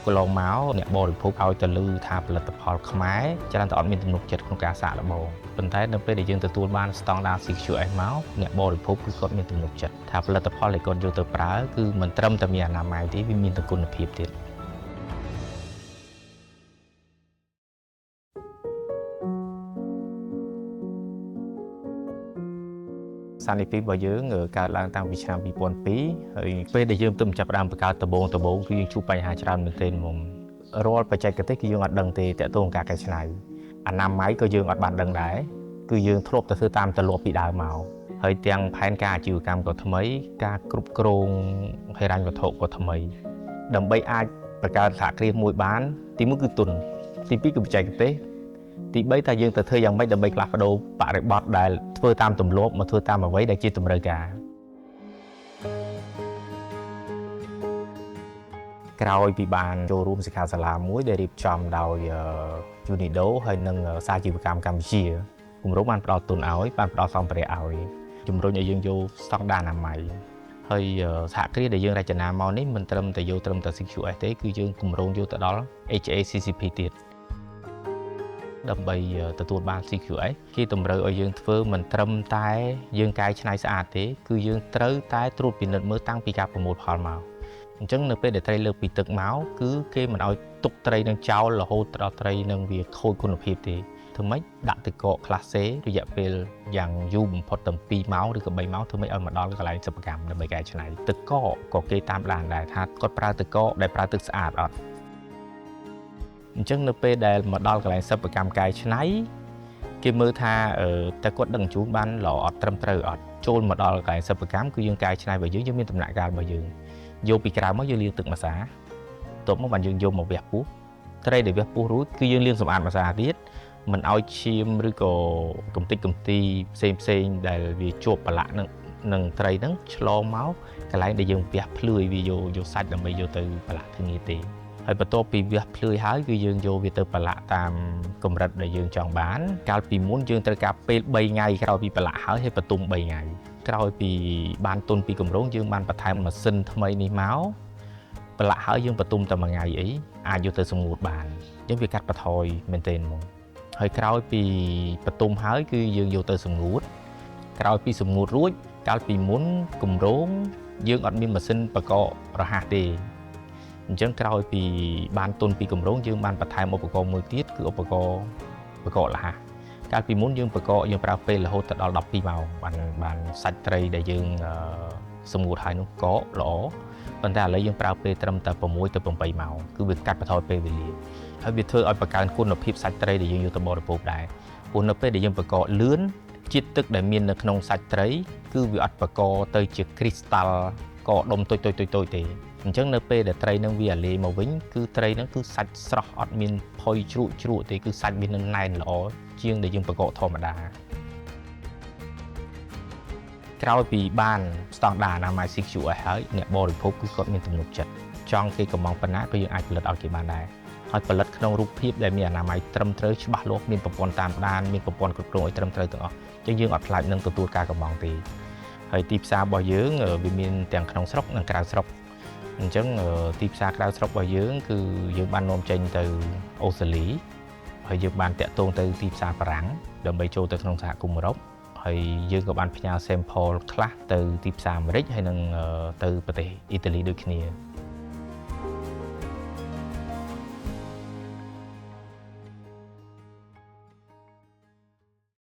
កន្លងមកអ្នកបរិភោគឲ្យទៅលើថាផលិតផលខ្មែរច្រើនតែអត់មានទំនុកចិត្តក្នុងការសាកល្បងប៉ុន្តែនៅពេលដែលយើងទទួលបានស្តង់ដារ CQS មកអ្នកបរិភោគគឺគាត់មានទំនុកចិត្តថាផលិតផលដែលគាត់យកទៅប្រើគឺមិនត្រឹមតែមានអនាម័យទេវាមានគុណភាពទៀតសានិពីរបស់យើងកើតឡើងតាំងពីឆ្នាំ2002ហើយពេលដែលយើងទៅចាប់ផ្ដើមបង្កើតដំបូងគឺយើងជួបបញ្ហាច្រើនមែនទែនមុំរាល់បច្ចេកទេសគឺយើងអត់ដឹងទេតាក់ទងការកែច្នៃអនាម័យក៏យើងអត់បានដឹងដែរគឺយើងធ្លាប់តែធ្វើតាមទម្លាប់ពីដើមមកហើយទាំងផែនការអាជីវកម្មក៏ថ្មីការគ្រប់គ្រងហិរញ្ញវត្ថុក៏ថ្មីដើម្បីអាចបង្កើតសហគ្រាសមួយបានទី1គឺទុនទី2គឺបច្ចេកទេសទី3ថាយើងទៅធ្វើយ៉ាងម៉េចដើម្បីផ្លាស់ប្ដូរបរិបទដែលធ្វើតាមទម្លាប់មកធ្វើតាមអ្វីដែលជាតម្រូវការក្រោយពីបានចូលរួមសិក្ខាសាលាមួយដែលរៀបចំដោយ UNIDO ហើយនិងសាជីវកម្មកម្ពុជាគម្រោងបានផ្ដល់ទុនឲ្យបានផ្ដល់សម្ភារៈឲ្យជំរុញឲ្យយើងយកស្តង់ដារអនាម័យហើយសហគ្រាសដែលយើងរចនាមកនេះមិនត្រឹមតែយកត្រឹមតែ CQS ទេគឺយើងគម្រោងយកទៅដល់ HACCP ទៀតដើម្បីទទួលបាន CQS គេតម្រូវឲ្យយើងធ្វើមិនត្រឹមតែយើងកែច្នៃស្អាតទេគឺយើងត្រូវតែត្រួតពិនិត្យមើលតាំងពីការប្រមូលផលមកអញ្ចឹងនៅពេលដែលត្រីលើកពីទឹកមកគឺគេមិនឲ្យទុកត្រីនឹងចោលរហូតដល់ត្រីនឹងវាខូចគុណភាពទេធ្វើម៉េចដាក់ទឹកកក class C រយៈពេលយ៉ាងយូរបំផុតតែ2ម៉ោងឬក៏3ម៉ោងធ្វើម៉េចឲ្យមកដល់កន្លែងសិប្បកម្មដើម្បីកែច្នៃទឹកកកក៏គេតាមដានដែរថាគាត់ប្រើទឹកកកដែលប្រើទឹកស្អាតអត់អញ្ចឹងនៅពេលដែលមកដល់កន្លែងសិប្បកម្មកែច្នៃគេមើលថាតើគាត់ដឹងជូនបានល្អអត់ត្រឹមត្រូវអត់ចូលមកដល់កន្លែងសិប្បកម្មគឺយើងកែច្នៃរបស់យើងមានដំណាក់កាលរបស់យើងយកពីក្រៅមកយើងលាងទឹកម្សៅបន្ទាប់មកបានយើងយកមកវះពោះត្រីដែលវះពោះរួចគឺយើងលាងសម្អាតម្សៅទៀតមិនឲ្យឈាមឬក៏កំទេចកំទីផ្សេងដែលវាជាប់ប្រឡាក់នឹងត្រីហ្នឹងឆ្លងមកកន្លែងដែលយើងវះភ្លឺវាយកសាច់ដើម្បីយកទៅប្រឡាក់ធានាទេហើយបន្ទាប់ពីវះភ្លឺហើយគឺយើងយកវាទៅប្រឡាក់តាមកម្រិតដែលយើងចង់បានកាលពីមុនយើងត្រូវការពេល3ថ្ងៃក្រោយពីប្រឡាក់ហើយបន្ទុំ3ថ្ងៃក្រោយពីបានទុនពីគម្រោងយើងបានបន្ថែមម៉ាស៊ីនថ្មីនេះមកប្រឡាក់ហើយយើងបន្ទុំតែមួយថ្ងៃអីអាចយកទៅសម្ងួតបានយើងវាកាត់បន្ថយមែនទែនមកហើយក្រោយពីបន្ទុំហើយគឺយើងយកទៅសម្ងួតក្រោយពីសម្ងួតរួចកាលពីមុនគម្រោងយើងអត់មានម៉ាស៊ីនបកករហ័សទេអញ្ចឹងក្រោយពីបានទុនពីគម្រោងយើងបានបន្ថែមឧបករណ៍មួយទៀតគឺឧបករណ៍បកករហ័សកាលពីមុនយើងប្រើពេលរហូតដល់12ម៉ោងបានសាច់ត្រីដែលយើងសម្ងួតហើយនោះកកល្អប៉ុន្តែឥឡូវយើងប្រើពេលត្រឹមតែ6ទៅ8ម៉ោងគឺវាកាត់បន្ថយពេលវេលាហើយវាធ្វើឲ្យបង្កើនគុណភាពសាច់ត្រីដែលយើងយកទៅបរិភោគដែរព្រោះនៅពេលដែលយើងបកកលឿនជាតិទឹកដែលមាននៅក្នុងសាច់ត្រីគឺវាអត់បកកទៅជាគ្រីស្តាល់កដុំតូចទេអញ្ចឹងនៅពេលដែលត្រីនឹងវាអាលេមកវិញគឺត្រីនឹងគឺសាច់ស្រស់អត់មានផុយជ្រក់ទេគឺសាច់វានឹងណែនល្អជាងដែលយើងបកកធម្មតាក្រោយពីបានស្តង់ដារអនាម័យ CQS ហើយអ្នកបរិភោគគឺគាត់មានទំនុកចិត្តចង់គេកំងប៉ុណ្ណាក៏យើងអាចផលិតឲ្យគេបានដែរហើយផលិតក្នុងរូបភាពដែលមានអនាម័យត្រឹមត្រូវច្បាស់លាស់មានប្រព័ន្ធតាមដានមានប្រព័ន្ធគ្រប់គ្រងឲ្យត្រឹមត្រូវទាំងអស់អញ្ចឹងយើងអត់ខ្លាចនឹងទទួលការកំងទេហើយទីផ្សាររបស់យើងវាមានទាំងក្នុងស្រុកនិងក្រៅស្រុកអញ្ចឹងទីផ្សារក្រៅស្រុករបស់យើងគឺយើងបាននាំចេញទៅអូស្ត្រាលីហើយយើងបានតាក់ទងទៅទីផ្សារបារាំងដើម្បីចូលទៅក្នុងសហគមន៍អឺរ៉ុបហើយយើងក៏បានផ្ញើ sample ខ្លះទៅទីផ្សារអាមេរិកហើយនិងទៅប្រទេសអ៊ីតាលីដូចគ្នា